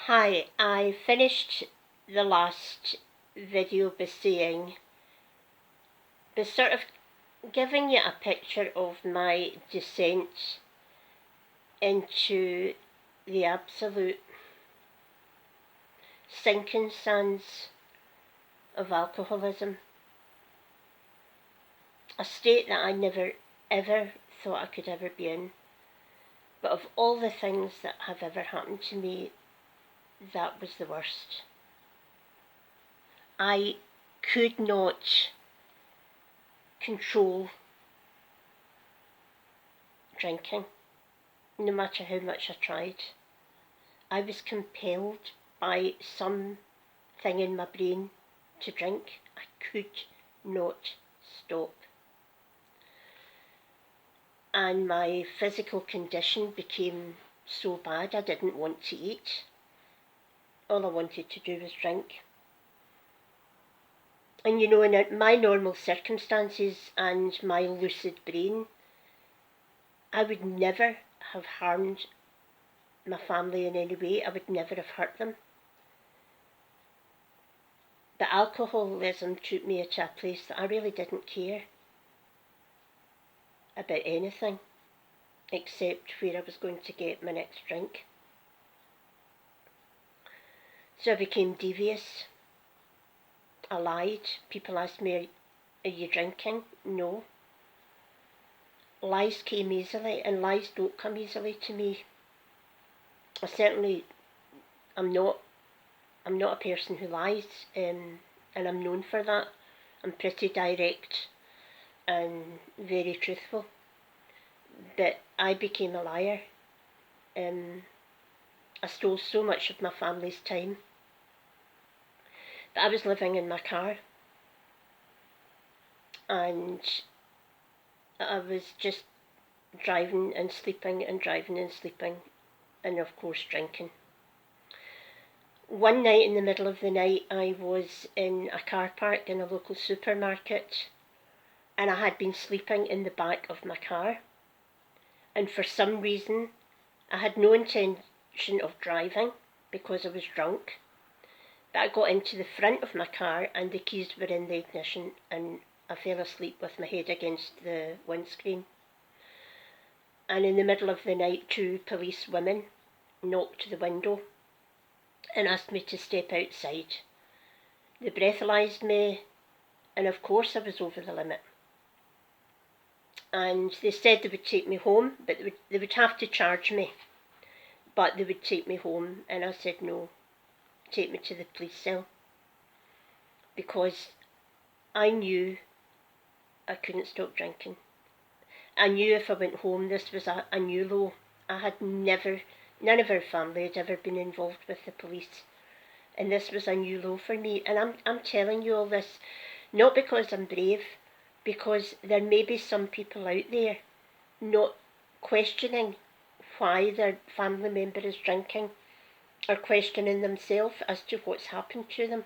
Hi, I finished the last video by sort of giving you a picture of my descent into the absolute sinking sands of alcoholism. A state that I never ever thought I could ever be in. But of all the things that have ever happened to me, that was the worst. I could not control drinking, no matter how much I tried. I was compelled by something in my brain to drink. I could not stop. And my physical condition became so bad I didn't want to eat. All I wanted to do was drink. And you know, in my normal circumstances and my lucid brain, I would never have harmed my family in any way. I would never have hurt them. But alcoholism took me to a place that I really didn't care about anything except where I was going to get my next drink. So I became devious. I lied. People asked me, "Are you drinking?" No. Lies came easily, and lies don't come easily to me. I'm not a person who lies, and I'm known for that. I'm pretty direct and very truthful. But I became a liar. I stole so much of my family's time. But I was living in my car, and I was just driving and sleeping and driving and sleeping, and of course drinking. One night in the middle of the night, I was in a car park in a local supermarket, and I had been sleeping in the back of my car, and for some reason I had no intention of driving because I was drunk, but I got into the front of my car and the keys were in the ignition, and I fell asleep with my head against the windscreen. And in the middle of the night, two police women knocked the window and asked me to step outside. They breathalyzed me, and of course I was over the limit. And they said they would take me home, but they would have to charge me, but they would take me home. And I said no, take me to the police cell, because I knew I couldn't stop drinking. I knew if I went home, this was a new low. I had never, none of our family had ever been involved with the police, and this was a new low for me. And I'm telling you all this, not because I'm brave, because there may be some people out there not questioning why their family member is drinking, or questioning themselves as to what's happened to them.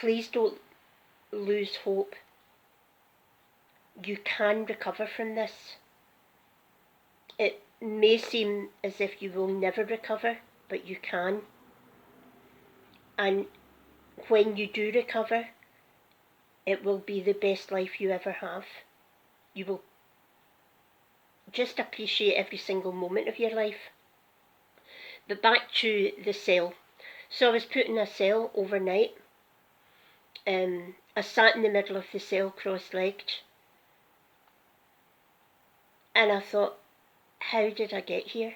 Please don't lose hope. You can recover from this. It may seem as if you will never recover, but you can. And when you do recover, it will be the best life you ever have. You will just appreciate every single moment of your life. But back to the cell. So I was put in a cell overnight. I sat in the middle of the cell cross-legged, and I thought, how did I get here?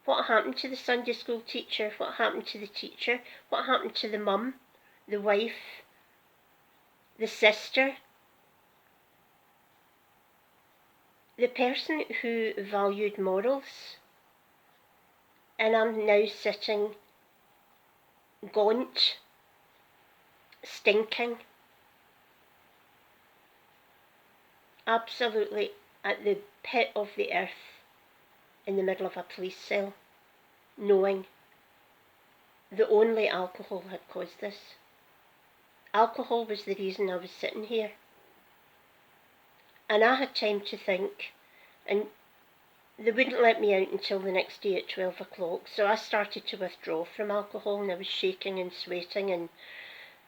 What happened to the Sunday school teacher? What happened to the teacher? What happened to the mum, the wife, the sister? The person who valued morals? And I'm now sitting gaunt, stinking, absolutely at the pit of the earth, in the middle of a police cell, knowing that only alcohol had caused this. Alcohol was the reason I was sitting here. And I had time to think, and they wouldn't let me out until the next day at 12 o'clock, so I started to withdraw from alcohol, and I was shaking and sweating, and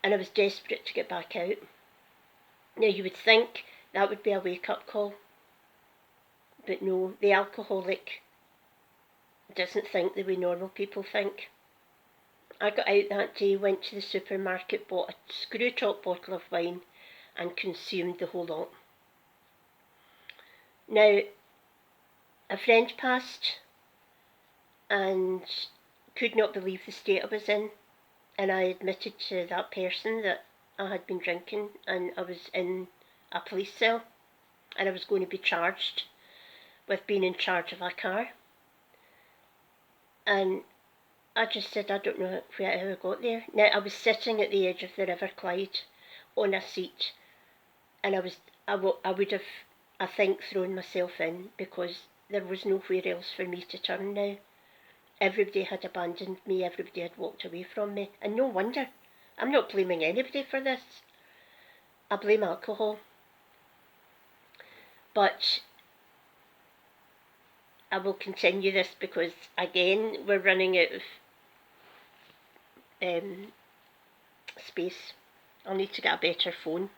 I was desperate to get back out. Now, you would think that would be a wake-up call, but no, the alcoholic doesn't think the way normal people think. I got out that day, went to the supermarket, bought a screw-top bottle of wine, and consumed the whole lot. Now, a friend passed and could not believe the state I was in, and I admitted to that person that I had been drinking, and I was in a police cell, and I was going to be charged with being in charge of a car. And I just said, I don't know how I got there. Now, I was sitting at the edge of the River Clyde on a seat, and I would have, I think, thrown myself in, because there was nowhere else for me to turn now. Everybody had abandoned me, everybody had walked away from me, and no wonder. I'm not blaming anybody for this. I blame alcohol. But I will continue this because, again, we're running out of space. I'll need to get a better phone.